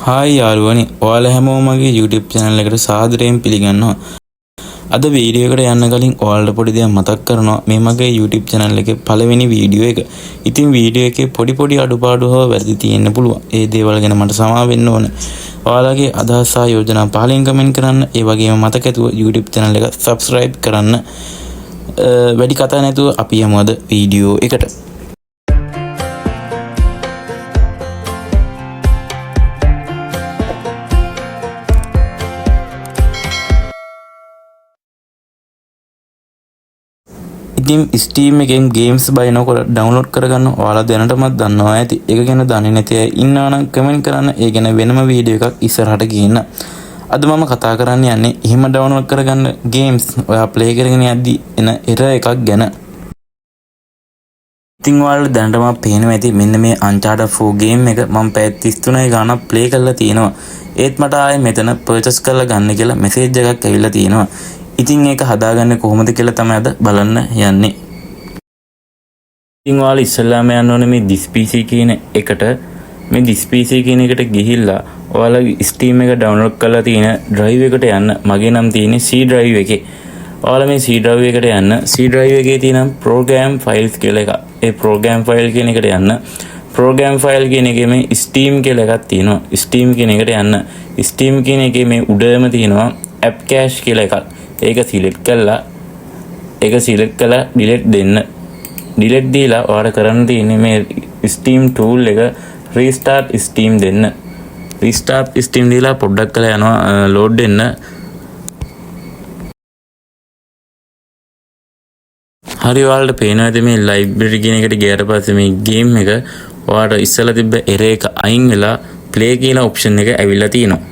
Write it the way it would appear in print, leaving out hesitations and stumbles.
Hi යාළුවනි, ඔයාලා හැමෝම මගේ YouTube channel එකට සාදරයෙන් පිළිගන්නවා. අද වීඩියෝ එකට යන්න කලින් ඔයාලට පොඩි දෙයක් මතක් කරනවා. මේ මගේ YouTube channel එකේ පළවෙනි වීඩියෝ එක. ඉතින් වීඩියෝ එකේ පොඩි අඩුපාඩු හෝ වැරදි තියෙන්න පුළුවන්. ඒ දේවල් ගැන මට සමාව වෙන්න ඕනේ. ඔයාලගේ අදහස් සහ යෝජනා පහලින් කමෙන්ට් කරන්න. ඒ වගේම මතක ඇතුව YouTube channel එක subscribe කරන්න. වැඩි කතා නැතුව අපි යමු අද වීඩියෝ එකට. ඉතින් Steam එකෙන් games බයිනකොට download කරගන්න ඔයාලා දැනටමත් දන්නවා ඇති. ඒක ගැන දන්නේ නැති අය ඉන්නවා නම් comment කරන්න. ඒ ගැන වෙනම වීඩියෝ එකක් ඉස්සරහට ගේන්න. අද මම කතා කරන්න යන්නේ එහෙම download කරගන්න games ඔයා play කරගෙන යද්දි එන error එකක් ගැන. ඉතින් ඔයාලා දැනටම පේනවා ඇති මෙන්න මේ Uncharted 4 game එක මම පැය 33 ගානක් play කරලා තියෙනවා. ඒත් මට ආයේ මෙතන purchase කරලා ගන්න කියලා message එකක් ඇවිල්ලා තියෙනවා. ඉතින් ඒක හදාගන්නේ කොහොමද කියලා තමයි අද බලන්න යන්නේ. ඉතින් ඔයාලා ඉස්සෙල්ලාම යන්න ඕනේ මේ this PC කියන එකට. මේ this PC කියන එකට ගිහිල්ලා ඔයාලා Steam එක download කරලා තියෙන drive එකට යන්න. මගේ නම් තියෙන්නේ C drive එකේ. ඔයාලා මේ C drive එකට යන්න. C drive එකේ තියෙන program files කියලා එක. ඒ program file කියන එකට යන්න. program file කියන එකේ මේ Steam කියලා එකක් තියෙනවා. Steam කියන එකට යන්න. Steam කියන එකේ මේ උඩම තියෙනවා app cache කියලා එකක්. ඒක සිලෙක්ට් කළා delete දෙන්න. delete දීලා ඔයාලා කරන්න තියෙන්නේ මේ Steam tool එක restart Steam දෙන්න. restart Steam දීලා පොඩ්ඩක් කරලා යනවා load දෙන්න. හරි ඔයාලට පේනවා ඇති මේ library කියන එකට ගියාට පස්සේ මේ game එක ඔයාලට ඉස්සලා තිබ්බ error එක අයින් වෙලා play කියන option එක ඇවිල්ලා තියෙනවා.